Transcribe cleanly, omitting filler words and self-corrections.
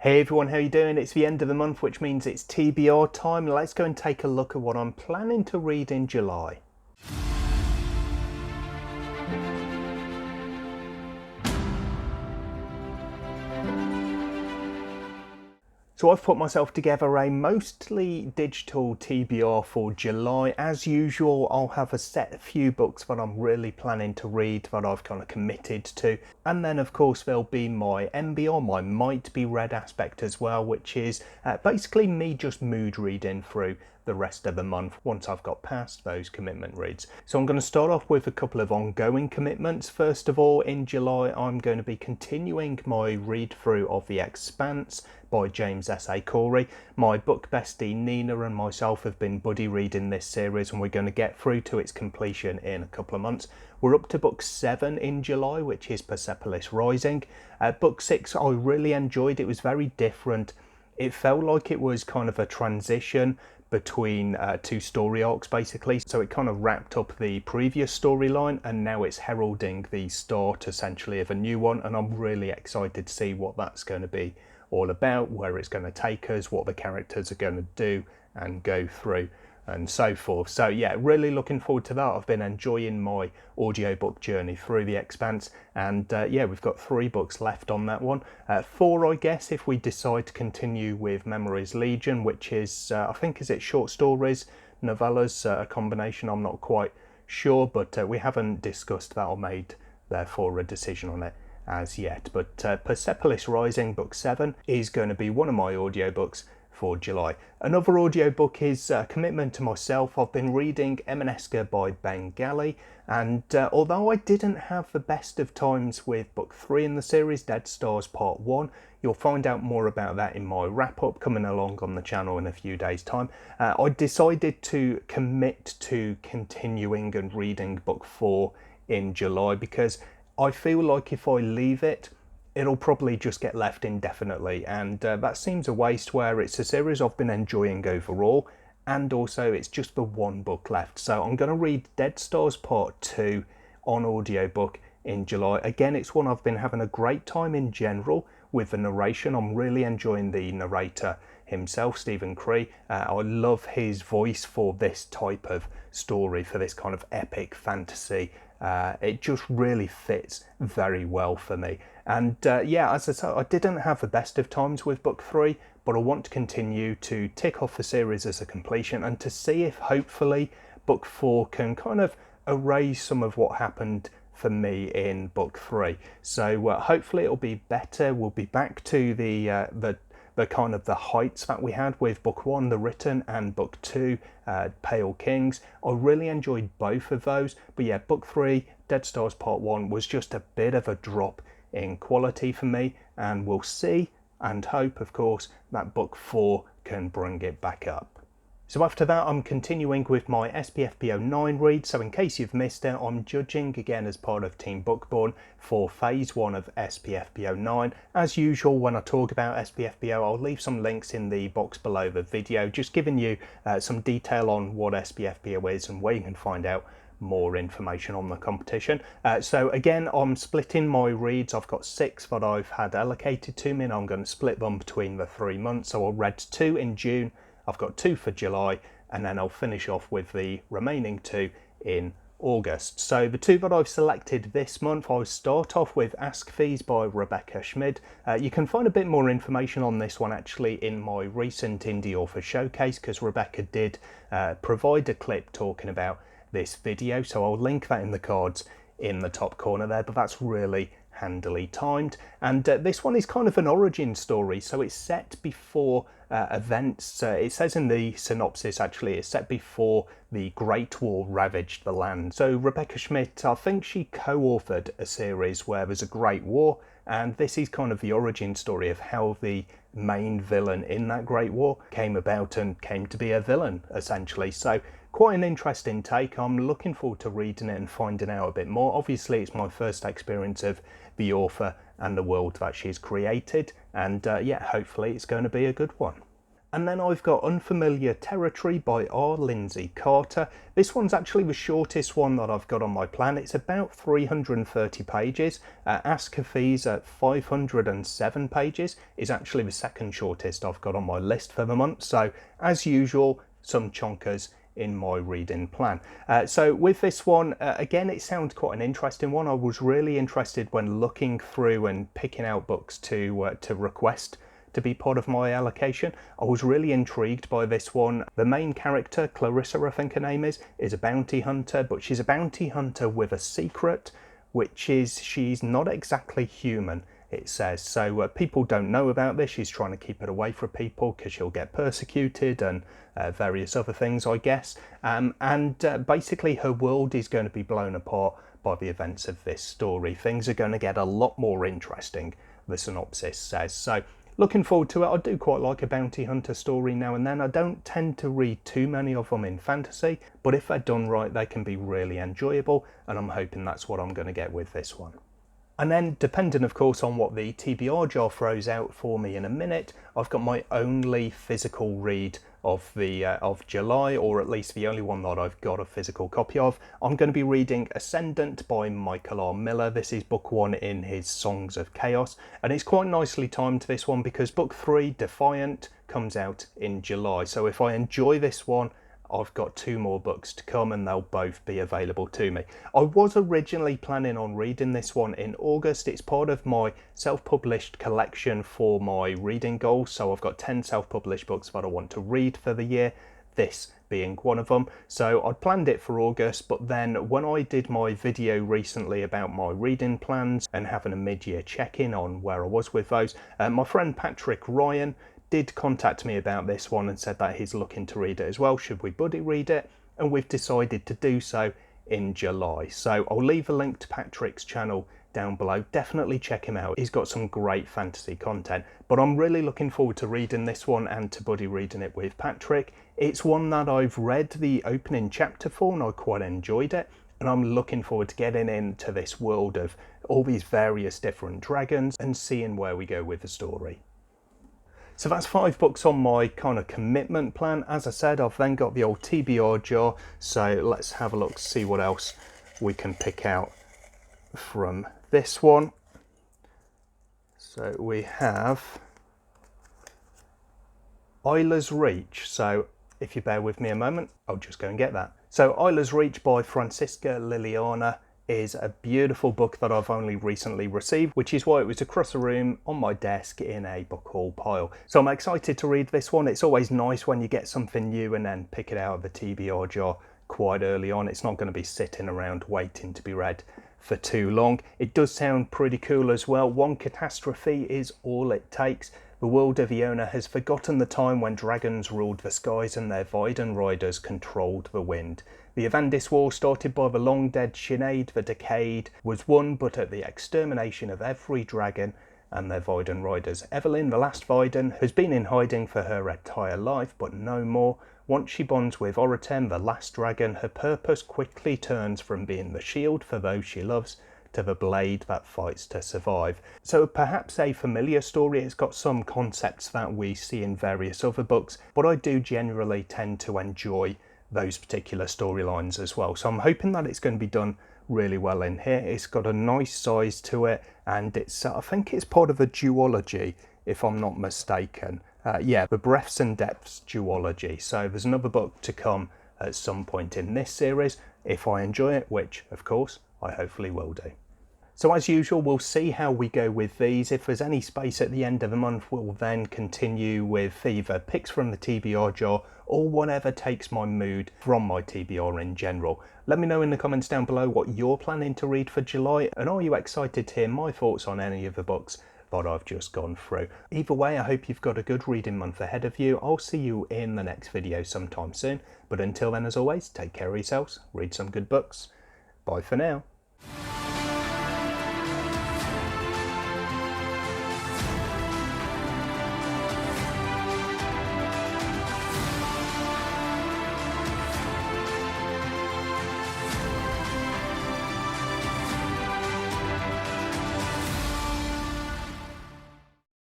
Hey everyone, how you doing? It's the end of the month, which means it's TBR time. Let's go and take a look at what I'm planning to read in July. So I've put myself together a mostly digital TBR for July. As usual, I'll have a few books that I'm really planning to read that I've kind of committed to. And then of course there'll be my MB or my might be read aspect as well, which is basically me just mood reading through the rest of the month once I've got past those commitment reads. So I'm going to start off with a couple of ongoing commitments. First of all, in July I'm going to be continuing my read through of The Expanse by James S.A. Corey. My book bestie Nina and myself have been buddy reading this series, and we're going to get through to its completion in a couple of months. We're up to book 7 in July, which is Persepolis Rising. Book 6 I really enjoyed. It was very different. It felt like it was kind of a transition between two story arcs basically, so it kind of wrapped up the previous storyline and now it's heralding the start essentially of a new one, and I'm really excited to see what that's going to be all about, where it's going to take us, what the characters are going to do and go through and so forth. So yeah, really looking forward to that. I've been enjoying my audiobook journey through The Expanse, and yeah, we've got 3 books left on that one. 4 I guess if we decide to continue with Memories Legion, which is I think is it short stories, novellas, a combination, I'm not quite sure, but we haven't discussed that or made therefore a decision on it as yet. But Persepolis Rising book 7 is going to be one of my audiobooks for July. Another audiobook is a commitment to myself. I've been reading Emanesca by Bengali, and although I didn't have the best of times with book 3 in the series, Dead Stars Part 1, you'll find out more about that in my wrap-up coming along on the channel in a few days' time. I decided to commit to continuing and reading book 4 in July because I feel like if I leave it, it'll probably just get left indefinitely, and that seems a waste where it's a series I've been enjoying overall, and also it's just the one book left. So I'm going to read Dead Stars Part 2 on audiobook in July. Again, it's one I've been having a great time in general with the narration. I'm really enjoying the narrator himself, Stephen Cree. I love his voice for this type of story, for this kind of epic fantasy. It just really fits very well for me. And yeah, as I said, I didn't have the best of times with book 3, but I want to continue to tick off the series as a completion and to see if hopefully book 4 can kind of erase some of what happened for me in book 3. So hopefully it'll be better. We'll be back to the kind of the heights that we had with book 1, The Written, and book 2, Pale Kings. I really enjoyed both of those, but yeah, book 3, Dead Stars Part 1 was just a bit of a drop in quality for me, and we'll see and hope of course that book 4 can bring it back up. So after that I'm continuing with my SPFBO9 read. So in case you've missed it, I'm judging again as part of Team Bookborn for phase 1 of SPFBO9. As usual, when I talk about SPFBO, I'll leave some links in the box below the video, just giving you some detail on what SPFBO is and where you can find out more information on the competition. So again, I'm splitting my reads. I've got 6 that I've had allocated to me, and I'm going to split them between the 3 months. So I read 2 in June, I've got 2 for July, and then I'll finish off with the remaining 2 in August. So the 2 that I've selected this month, I'll start off with Ask Fees by Rebecca Schmid. You can find a bit more information on this one actually in my recent Indie Author Showcase, because Rebecca did provide a clip talking about this video, so I'll link that in the cards in the top corner there, but that's really handily timed. And this one is kind of an origin story, so it's set before events. It says in the synopsis actually it's set before the Great War ravaged the land. So Rebecca Schmid, I think she co-authored a series where there's a Great War, and this is kind of the origin story of how the main villain in that Great War came about and came to be a villain essentially. So quite an interesting take. I'm looking forward to reading it and finding out a bit more. Obviously it's my first experience of the author and the world that she's created, and yeah, hopefully it's going to be a good one. And then I've got Unfamiliar Territory by R. Lindsay Carter. This one's actually the shortest one that I've got on my plan. It's about 330 pages. Ask Hafiz at 507 pages is actually the second shortest I've got on my list for the month. So as usual, some chonkers in my reading plan. So with this one, again, it sounds quite an interesting one. I was really interested when looking through and picking out books to request to be part of my allocation. I was really intrigued by this one. The main character, Clarissa I think her name is a bounty hunter, but she's a bounty hunter with a secret, which is she's not exactly human, it says. So people don't know about this. She's trying to keep it away from people because she'll get persecuted and various other things, I guess. Basically her world is going to be blown apart by the events of this story. Things are going to get a lot more interesting, the synopsis says. So looking forward to it. I do quite like a bounty hunter story now and then. I don't tend to read too many of them in fantasy, but if they're done right, they can be really enjoyable, and I'm hoping that's what I'm going to get with this one. And then, depending of course on what the TBR jar throws out for me in a minute, I've got my only physical read of July, or at least the only one that I've got a physical copy of. I'm going to be reading Ascendant by Michael R. Miller. This is book 1 in his Songs of Chaos, and it's quite nicely timed, this one, because book 3, Defiant, comes out in July. So if I enjoy this one, I've got 2 more books to come and they'll both be available to me. I was originally planning on reading this one in August. It's part of my self-published collection for my reading goals. So I've got 10 self-published books that I want to read for the year, this being one of them. So I'd planned it for August, but then when I did my video recently about my reading plans and having a mid-year check-in on where I was with those, my friend Patrick Ryan did contact me about this one and said that he's looking to read it as well. Should we buddy read it? And we've decided to do so in July. So I'll leave a link to Patrick's channel down below. Definitely check him out. He's got some great fantasy content, but I'm really looking forward to reading this one and to buddy reading it with Patrick. It's one that I've read the opening chapter for and I quite enjoyed it. And I'm looking forward to getting into this world of all these various different dragons and seeing where we go with the story. So that's 5 books on my kind of commitment plan. As I said, I've then got the old TBR jar. So let's have a look, see what else we can pick out from this one. So we have Islas Reached. So if you bear with me a moment, I'll just go and get that. So Islas Reached by Francisca Liliana is a beautiful book that I've only recently received, which is why it was across the room on my desk in a book haul pile. So I'm excited to read this one. It's always nice when you get something new and then pick it out of the TBR jar quite early on. It's not going to be sitting around waiting to be read for too long. It does sound pretty cool as well. One catastrophe is all it takes. The world of Iona has forgotten the time when dragons ruled the skies and their Viden riders controlled the wind. The Avandis War, started by the long-dead Sinead the Decayed, was won but at the extermination of every dragon and their Viden riders. Evelyn, the last Viden, has been in hiding for her entire life, but no more. Once she bonds with Oratem, the last dragon, her purpose quickly turns from being the shield for those she loves to the blade that fights to survive. So perhaps a familiar story. It's got some concepts that we see in various other books, but I do generally tend to enjoy those particular storylines as well. So I'm hoping that it's going to be done really well in here. It's got a nice size to it, and it's I think it's part of a duology, if I'm not mistaken. Yeah, the Breadths and Depths duology. So there's another book to come at some point in this series, if I enjoy it, which of course I hopefully will do. So as usual, we'll see how we go with these. If there's any space at the end of the month, we'll then continue with either picks from the TBR jar or whatever takes my mood from my TBR in general. Let me know in the comments down below what you're planning to read for July, and are you excited to hear my thoughts on any of the books that I've just gone through. Either way, I hope you've got a good reading month ahead of you. I'll see you in the next video sometime soon, but until then, as always, take care of yourselves, read some good books. Bye for now.